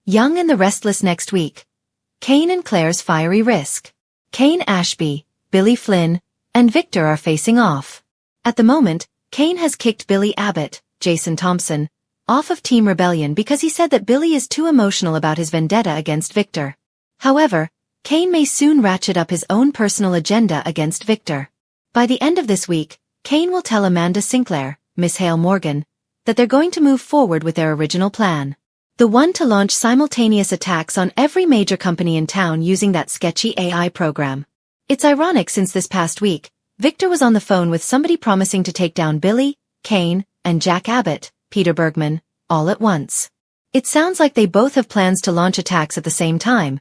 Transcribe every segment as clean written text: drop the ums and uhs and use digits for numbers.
Young and the Restless next week. Kane and Claire's fiery risk. Kane Ashby, Billy Flynn, and Victor are facing off. At the moment, Kane has kicked Billy Abbott, Jason Thompson, off of Team Rebellion because he said that Billy is too emotional about his vendetta against Victor. However, Kane may soon ratchet up his own personal agenda against Victor. By the end of this week, Kane will tell Amanda Sinclair, Miss Hale Morgan, that they're going to move forward with their original plan. The one to launch simultaneous attacks on every major company in town using that sketchy AI program. It's ironic since this past week, Victor was on the phone with somebody promising to take down Billy, Kane, and Jack Abbott, Peter Bergman, all at once. It sounds like they both have plans to launch attacks at the same time.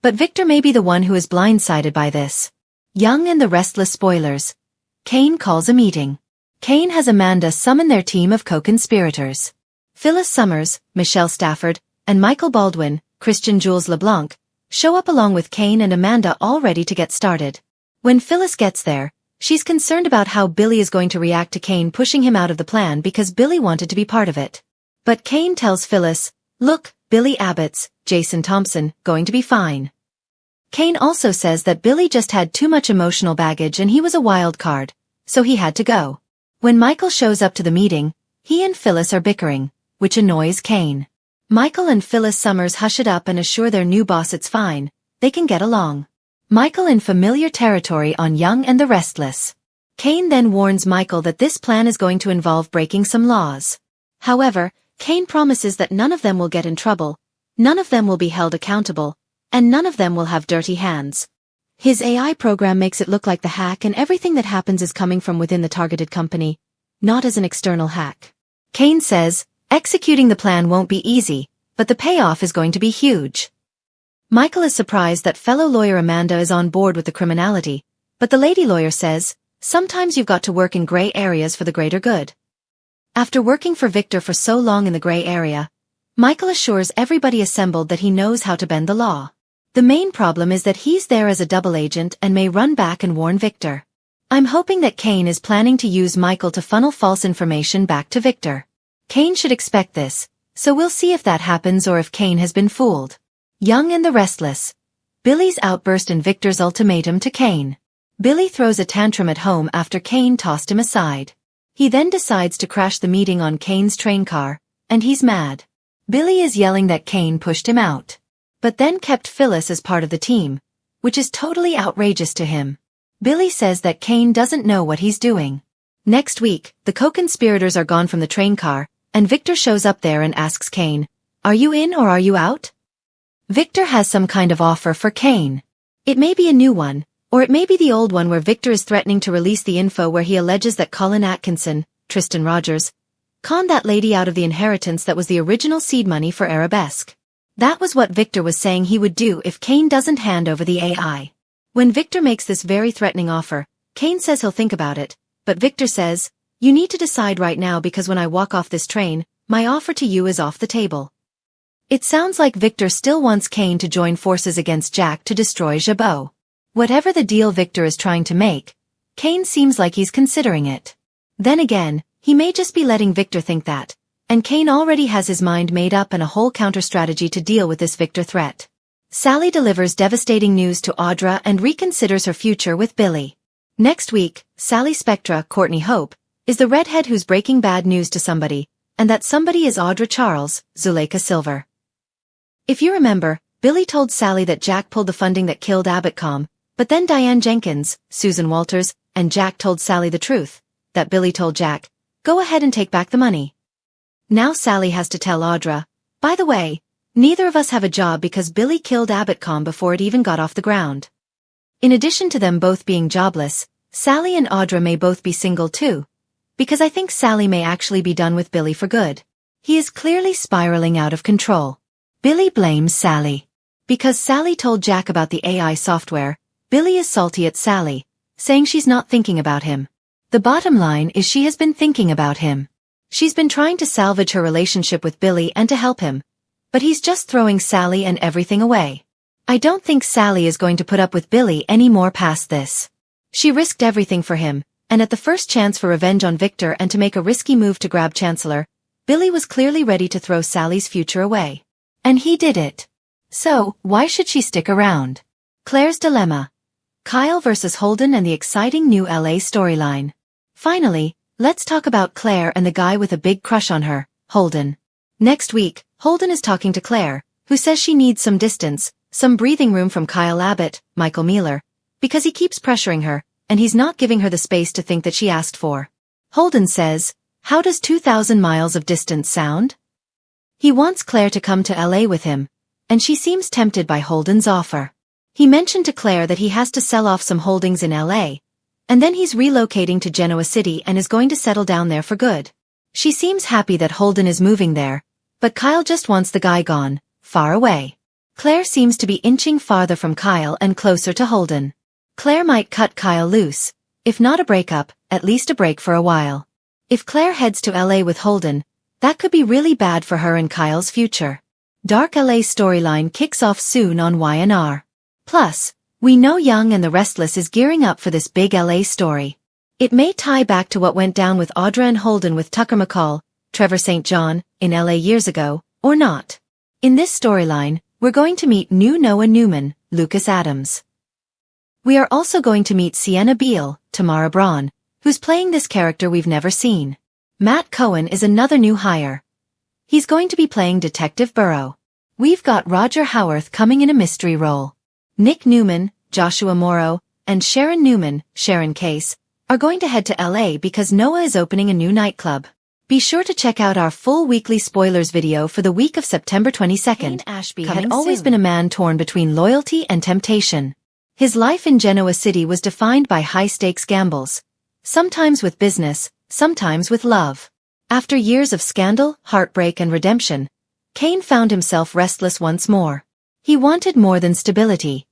But Victor may be the one who is blindsided by this. Young and the Restless spoilers. Kane calls a meeting. Kane has Amanda summon their team of co-conspirators. Phyllis Summers, Michelle Stafford, and Michael Baldwin, Christian Jules LeBlanc, show up along with Kane and Amanda all ready to get started. When Phyllis gets there, she's concerned about how Billy is going to react to Kane pushing him out of the plan because Billy wanted to be part of it. But Kane tells Phyllis, "Look, Billy Abbott's, Jason Thompson, going to be fine." Kane also says that Billy just had too much emotional baggage and he was a wild card, so he had to go. When Michael shows up to the meeting, he and Phyllis are bickering, which annoys Kane. Michael and Phyllis Summers hush it up and assure their new boss it's fine, they can get along. Michael in familiar territory on Young and the Restless. Kane then warns Michael that this plan is going to involve breaking some laws. However, Kane promises that none of them will get in trouble, none of them will be held accountable, and none of them will have dirty hands. His AI program makes it look like the hack and everything that happens is coming from within the targeted company, not as an external hack. Kane says, executing the plan won't be easy, but the payoff is going to be huge. Michael is surprised that fellow lawyer Amanda is on board with the criminality, but the lady lawyer says, sometimes you've got to work in gray areas for the greater good. After working for Victor for so long in the gray area, Michael assures everybody assembled that he knows how to bend the law. The main problem is that he's there as a double agent and may run back and warn Victor. I'm hoping that Kane is planning to use Michael to funnel false information back to Victor. Kane should expect this, so we'll see if that happens or if Kane has been fooled. Young and the Restless. Billy's outburst and Victor's ultimatum to Kane. Billy throws a tantrum at home after Kane tossed him aside. He then decides to crash the meeting on Kane's train car, and he's mad. Billy is yelling that Kane pushed him out, but then kept Phyllis as part of the team, which is totally outrageous to him. Billy says that Kane doesn't know what he's doing. Next week, the co-conspirators are gone from the train car, and Victor shows up there and asks Kane, "Are you in or are you out?" Victor has some kind of offer for Kane. It may be a new one, or it may be the old one where Victor is threatening to release the info where he alleges that Colin Atkinson, Tristan Rogers, conned that lady out of the inheritance that was the original seed money for Arabesque. That was what Victor was saying he would do if Kane doesn't hand over the AI. When Victor makes this very threatening offer, Kane says he'll think about it, but Victor says, "You need to decide right now because when I walk off this train, my offer to you is off the table." It sounds like Victor still wants Kane to join forces against Jack to destroy Jabot. Whatever the deal Victor is trying to make, Kane seems like he's considering it. Then again, he may just be letting Victor think that, and Kane already has his mind made up and a whole counter-strategy to deal with this Victor threat. Sally delivers devastating news to Audra and reconsiders her future with Billy. Next week, Sally Spectra, Courtney Hope, is the redhead who's breaking bad news to somebody, and that somebody is Audra Charles, Zuleika Silver. If you remember, Billy told Sally that Jack pulled the funding that killed Abbott.com, but then Diane Jenkins, Susan Walters, and Jack told Sally the truth, that Billy told Jack, "Go ahead and take back the money." Now Sally has to tell Audra, "By the way, neither of us have a job because Billy killed Abbott.com before it even got off the ground." In addition to them both being jobless, Sally and Audra may both be single too, because I think Sally may actually be done with Billy for good. He is clearly spiraling out of control. Billy blames Sally. Because Sally told Jack about the AI software, Billy is salty at Sally, saying she's not thinking about him. The bottom line is she has been thinking about him. She's been trying to salvage her relationship with Billy and to help him, but he's just throwing Sally and everything away. I don't think Sally is going to put up with Billy any more past this. She risked everything for him, and at the first chance for revenge on Victor and to make a risky move to grab Chancellor, Billy was clearly ready to throw Sally's future away. And he did it. So, why should she stick around? Claire's dilemma. Kyle versus Holden and the exciting new LA storyline. Finally, let's talk about Claire and the guy with a big crush on her, Holden. Next week, Holden is talking to Claire, who says she needs some distance, some breathing room from Kyle Abbott, Michael Mealer, because he keeps pressuring her, and he's not giving her the space to think that she asked for. Holden says, "How does 2,000 miles of distance sound?" He wants Claire to come to LA with him, and she seems tempted by Holden's offer. He mentioned to Claire that he has to sell off some holdings in LA, and then he's relocating to Genoa City and is going to settle down there for good. She seems happy that Holden is moving there, but Kyle just wants the guy gone, far away. Claire seems to be inching farther from Kyle and closer to Holden. Claire might cut Kyle loose, if not a breakup, at least a break for a while. If Claire heads to LA with Holden, that could be really bad for her and Kyle's future. Dark LA storyline kicks off soon on Y&R. Plus, we know Young and the Restless is gearing up for this big LA story. It may tie back to what went down with Audra and Holden with Tucker McCall, Trevor St. John, in LA years ago, or not. In this storyline, we're going to meet new Noah Newman, Lucas Adams. We are also going to meet Sienna Beale, Tamara Braun, who's playing this character we've never seen. Matt Cohen is another new hire. He's going to be playing Detective Burrow. We've got Roger Howarth coming in a mystery role. Nick Newman, Joshua Morrow, and Sharon Newman, Sharon Case, are going to head to LA because Noah is opening a new nightclub. Be sure to check out our full weekly spoilers video for the week of September 22nd. Kane Ashby had always been a man torn between loyalty and temptation. His life in Genoa City was defined by high-stakes gambles, sometimes with business, sometimes with love. After years of scandal, heartbreak and redemption, Kane found himself restless once more. He wanted more than stability.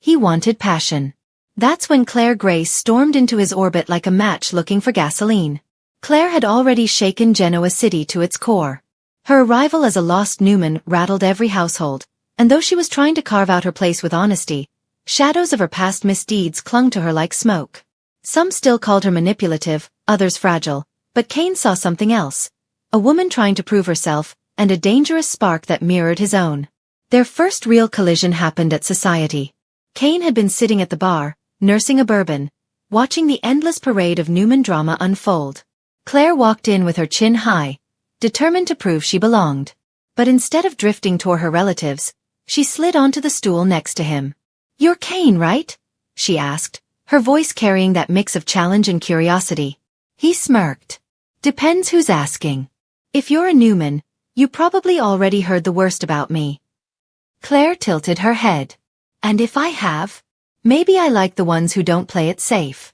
He wanted passion. That's when Claire Grace stormed into his orbit like a match looking for gasoline. Claire had already shaken Genoa City to its core. Her arrival as a lost Newman rattled every household, and though she was trying to carve out her place with honesty, shadows of her past misdeeds clung to her like smoke. Some still called her manipulative, others fragile, but Kane saw something else. A woman trying to prove herself, and a dangerous spark that mirrored his own. Their first real collision happened at Society. Kane had been sitting at the bar, nursing a bourbon, watching the endless parade of Newman drama unfold. Claire walked in with her chin high, determined to prove she belonged. But instead of drifting toward her relatives, she slid onto the stool next to him. "You're Kane, right?" she asked, her voice carrying that mix of challenge and curiosity. He smirked. "Depends who's asking. If you're a Newman, you probably already heard the worst about me." Claire tilted her head. "And if I have? Maybe I like the ones who don't play it safe."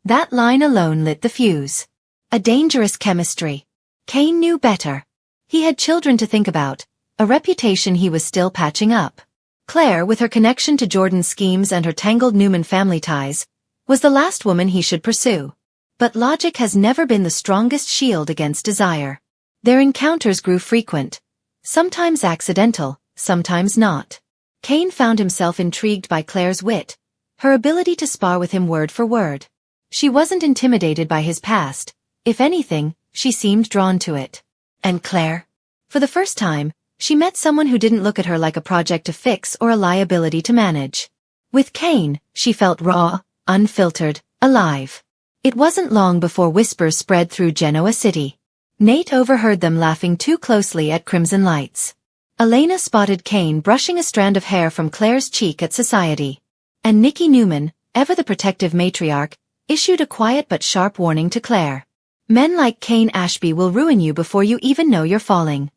That line alone lit the fuse. A dangerous chemistry. Kane knew better. He had children to think about, a reputation he was still patching up. Claire, with her connection to Jordan's schemes and her tangled Newman family ties, was the last woman he should pursue. But logic has never been the strongest shield against desire. Their encounters grew frequent. Sometimes accidental, sometimes not. Kane found himself intrigued by Claire's wit, her ability to spar with him word for word. She wasn't intimidated by his past. If anything, she seemed drawn to it. And Claire? For the first time, she met someone who didn't look at her like a project to fix or a liability to manage. With Kane, she felt raw, unfiltered, alive. It wasn't long before whispers spread through Genoa City. Nate overheard them laughing too closely at Crimson Lights. Elena spotted Kane brushing a strand of hair from Claire's cheek at Society. And Nikki Newman, ever the protective matriarch, issued a quiet but sharp warning to Claire. "Men like Kane Ashby will ruin you before you even know you're falling."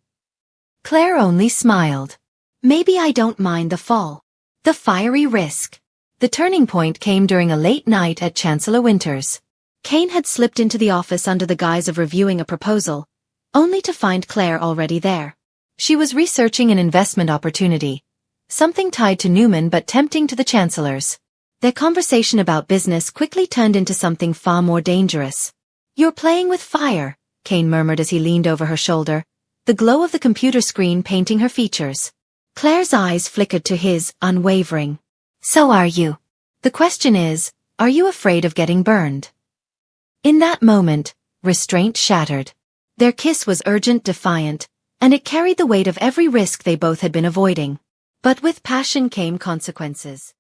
Claire only smiled. "Maybe I don't mind the fall. The fiery risk." The turning point came during a late night at Chancellor Winters. Kane had slipped into the office under the guise of reviewing a proposal, only to find Claire already there. She was researching an investment opportunity, something tied to Newman but tempting to the Chancellors. Their conversation about business quickly turned into something far more dangerous. "You're playing with fire," Kane murmured as he leaned over her shoulder, the glow of the computer screen painting her features. Claire's eyes flickered to his, unwavering. "So are you. The question is, are you afraid of getting burned?" In that moment, restraint shattered. Their kiss was urgent, defiant, and it carried the weight of every risk they both had been avoiding. But with passion came consequences.